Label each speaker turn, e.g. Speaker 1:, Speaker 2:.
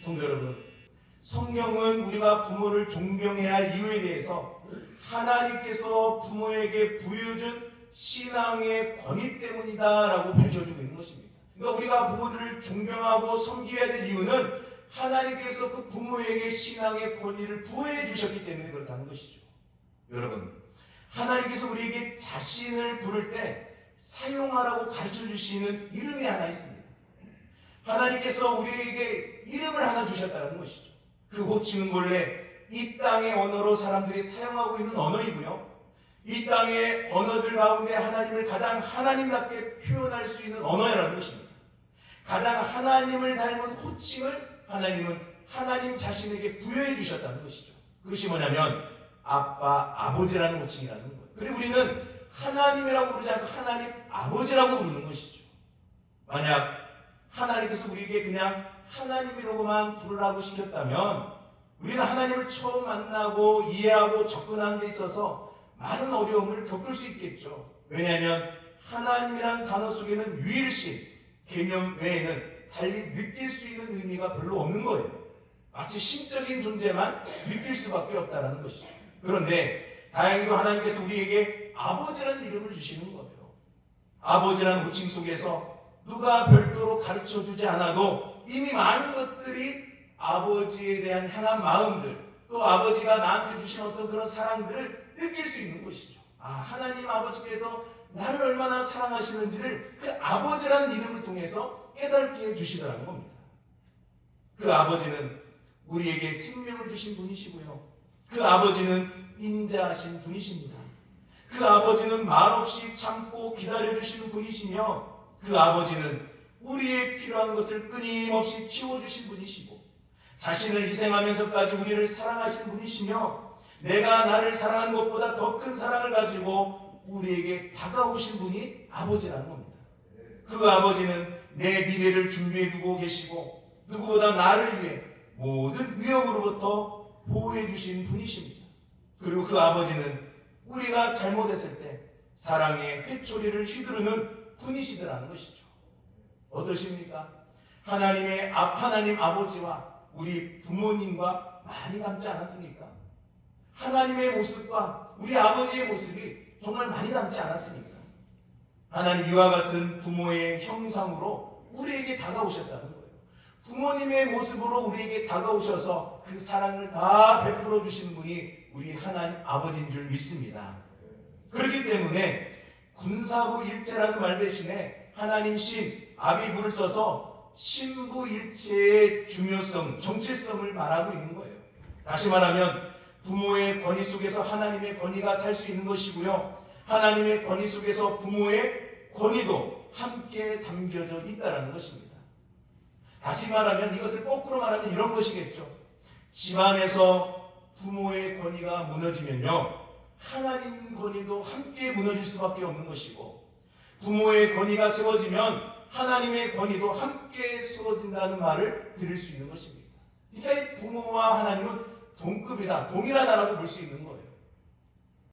Speaker 1: 성도 여러분, 성경은 우리가 부모를 존경해야 할 이유에 대해서 하나님께서 부모에게 부여준 신앙의 권위 때문이다라고 밝혀주고 있는 것입니다. 그러니까 우리가 부모들을 존경하고 섬겨야 될 이유는 하나님께서 그 부모에게 신앙의 권위를 부여해 주셨기 때문에 그렇다는 것이죠. 여러분, 하나님께서 우리에게 자신을 부를 때 사용하라고 가르쳐 주시는 이름이 하나 있습니다. 하나님께서 우리에게 이름을 하나 주셨다는 것이죠. 그 호칭은 본래 이 땅의 언어로 사람들이 사용하고 있는 언어이고요. 이 땅의 언어들 가운데 하나님을 가장 하나님답게 표현할 수 있는 언어라는 것입니다. 가장 하나님을 닮은 호칭을 하나님은 하나님 자신에게 부여해 주셨다는 것이죠. 그것이 뭐냐면 아빠, 아버지라는 호칭이라는 거예요. 그리고 우리는 하나님이라고 부르지 않고 하나님 아버지라고 부르는 것이죠. 만약 하나님께서 우리에게 그냥 하나님이라고만 부르라고 시켰다면 우리는 하나님을 처음 만나고 이해하고 접근하는 데 있어서 많은 어려움을 겪을 수 있겠죠. 왜냐하면 하나님이라는 단어 속에는 유일신 개념 외에는 달리 느낄 수 있는 의미가 별로 없는 거예요. 마치 심적인 존재만 느낄 수밖에 없다는 것이죠. 그런데 다행히도 하나님께서 우리에게 아버지라는 이름을 주시는 거예요. 아버지라는 호칭 속에서 누가 별도로 가르쳐주지 않아도 이미 많은 것들이 아버지에 대한 향한 마음들, 또 아버지가 나한테 주신 어떤 그런 사랑들을 느낄 수 있는 것이죠. 하나님 아버지께서 나를 얼마나 사랑하시는지를 그 아버지라는 이름을 통해서 깨닫게 해주시더라는 겁니다. 그 아버지는 우리에게 생명을 주신 분이시고요. 그 아버지는 인자하신 분이십니다. 그 아버지는 말없이 참고 기다려주시는 분이시며 그 아버지는 우리의 필요한 것을 끊임없이 채워주신 분이시고 자신을 희생하면서까지 우리를 사랑하신 분이시며 내가 나를 사랑한 것보다 더 큰 사랑을 가지고 우리에게 다가오신 분이 아버지라는 겁니다. 그 아버지는 내 미래를 준비해 두고 계시고 누구보다 나를 위해 모든 위협으로부터 보호해 주신 분이십니다. 그리고 그 아버지는 우리가 잘못했을 때 사랑의 회초리를 휘두르는 분이시더라는 것이죠. 어떠십니까? 하나님 아버지와 우리 부모님과 많이 닮지 않았습니까? 하나님의 모습과 우리 아버지의 모습이 정말 많이 닮지 않았습니까? 하나님 이와 같은 부모의 형상으로 우리에게 다가오셨다는 거예요. 부모님의 모습으로 우리에게 다가오셔서 그 사랑을 다 베풀어 주시는 분이 우리 하나님 아버지인 줄 믿습니다. 그렇기 때문에 군사부일체라는 말 대신에 하나님 신, 아비부를 써서 신부일체의 중요성, 정체성을 말하고 있는 거예요. 다시 말하면 부모의 권위 속에서 하나님의 권위가 살 수 있는 것이고요. 하나님의 권위 속에서 부모의 권위도 함께 담겨져 있다는 것입니다. 다시 말하면 이것을 거꾸로 말하면 이런 것이겠죠. 집안에서 부모의 권위가 무너지면요. 하나님 권위도 함께 무너질 수밖에 없는 것이고 부모의 권위가 세워지면 하나님의 권위도 함께 세워진다는 말을 들을 수 있는 것입니다. 그러니까 부모와 하나님은 동급이다, 동일하다라고 볼 수 있는 거예요.